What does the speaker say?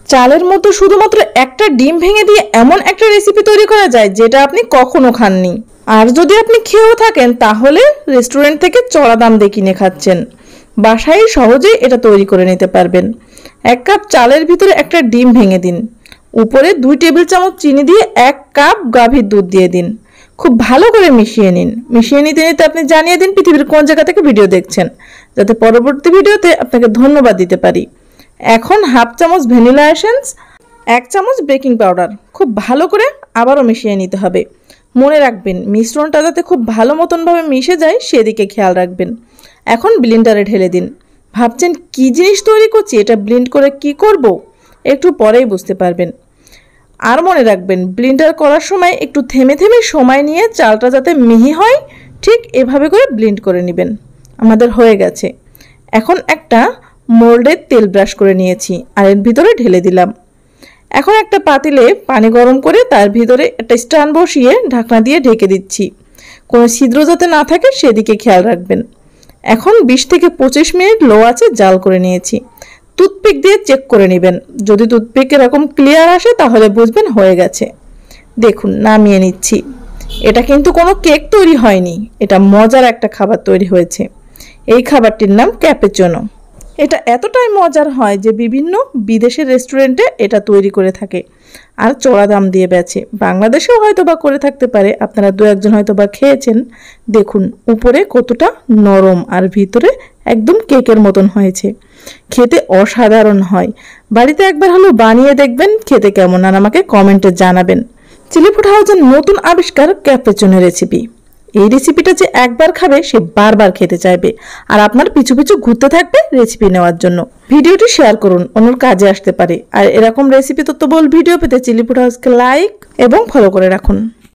চালের মধ্যে শুধুমাত্র একটা ডিম ভেঙে দিয়ে এমন একটা রেসিপি তৈরি করা যায় যেটা আপনি কখনো খাননি। আর যদি আপনি খেয়েও থাকেন তাহলে রেস্টুরেন্ট থেকে চড়া দাম দিয়ে কিনে খাচ্ছেন। বাসায় সহজেই এটা তৈরি করে নিতে পারবেন। 1 কাপ চালের ভিতরে একটা ডিম ভেঙে দিন, উপরে 2 টেবিল চামচ চিনি দিয়ে 1 কাপ গাভীর দুধ দিয়ে দিন। খুব ভালো করে মিশিয়ে নিন। মিশিয়ে নিতে নিতে আপনি জানিয়ে দিন পৃথিবীর কোন জায়গা থেকে ভিডিও দেখছেন, যাতে পরবর্তী ভিডিওতে আপনাকে ধন্যবাদ দিতে পারি। এখন হাফ চামচ ভ্যানিলা এসেন্স, 1 চামচ বেকিং পাউডার খুব ভালো করে আবারও মিশিয়ে নিতে হবে। মনে রাখবেন মিশ্রণটা যাতে খুব ভালো মতনভাবে মিশে যায় সেদিকে খেয়াল রাখবেন। এখন ব্লেন্ডারে ঢেলে দিন। ভাবছেন কি জিনিস তৈরি করছি, এটা ব্লেন্ড করে কি করব? একটু পরেই বুঝতে পারবেন। আর মনে রাখবেন ব্লেন্ডার করার সময় একটু থেমে থেমে সময় নিয়ে চালটা যাতে মিহি হয় ঠিক এভাবে করে ব্লেন্ড করে নেবেন। আমাদের হয়ে গেছে। এখন একটা মোল্ডের তেল ব্রাশ করে নিয়েছি আর এর ভিতরে ঢেলে দিলাম। এখন একটা পাতিলে পানি গরম করে তার ভিতরে একটা স্ট্যান্ড বসিয়ে ঢাকনা দিয়ে ঢেকে দিচ্ছি। কোনো ছিদ্র যাতে না থাকে সেদিকে খেয়াল রাখবেন। এখন 20 থেকে 25 মিনিট লো আঁচে জাল করে নিয়েছি। টুথপিক দিয়ে চেক করে নেবেন। যদি টুথপিক এরকম ক্লিয়ার আসে তাহলে বুঝবেন হয়ে গেছে। দেখুন নামিয়ে নিচ্ছি। এটা কিন্তু কোনো কেক তৈরি হয়নি, এটা মজার একটা খাবার তৈরি হয়েছে। এই খাবারটির নাম ক্যাপুচিনো। এটা এতটাই মজার হয় যে বিভিন্ন বিদেশের রেস্টুরেন্টে এটা তৈরি করে থাকে আর চড়া দাম দিয়ে বেচে। বাংলাদেশেও হয়তো বা করে থাকতে পারে, আপনারা 2-1 হয়তো বা খেয়েছেন। দেখুন উপরে কতটা নরম আর ভিতরে একদম কেকের মতন হয়েছে। খেতে অসাধারণ হয়। বাড়িতে একবার হলেও বানিয়ে দেখবেন খেতে কেমন, আর আমাকে কমেন্টে জানাবেন। চিলি ফুড হাউসের নতুন আবিষ্কার ক্যাপুচিনো রেসিপি। এই রেসিপিটা যে একবার খাবে সে বারবার খেতে চাইবে আর আপনার পিছু পিছু ঘুরতে থাকবে রেসিপি নেওয়ার জন্য। ভিডিওটি শেয়ার করুন, অন্যর কাজে আসতে পারে। আর এরকম রেসিপি তথ্যবহুল ভিডিও পেতে চিলি ফুড হাউসকে লাইক এবং ফলো করে রাখুন।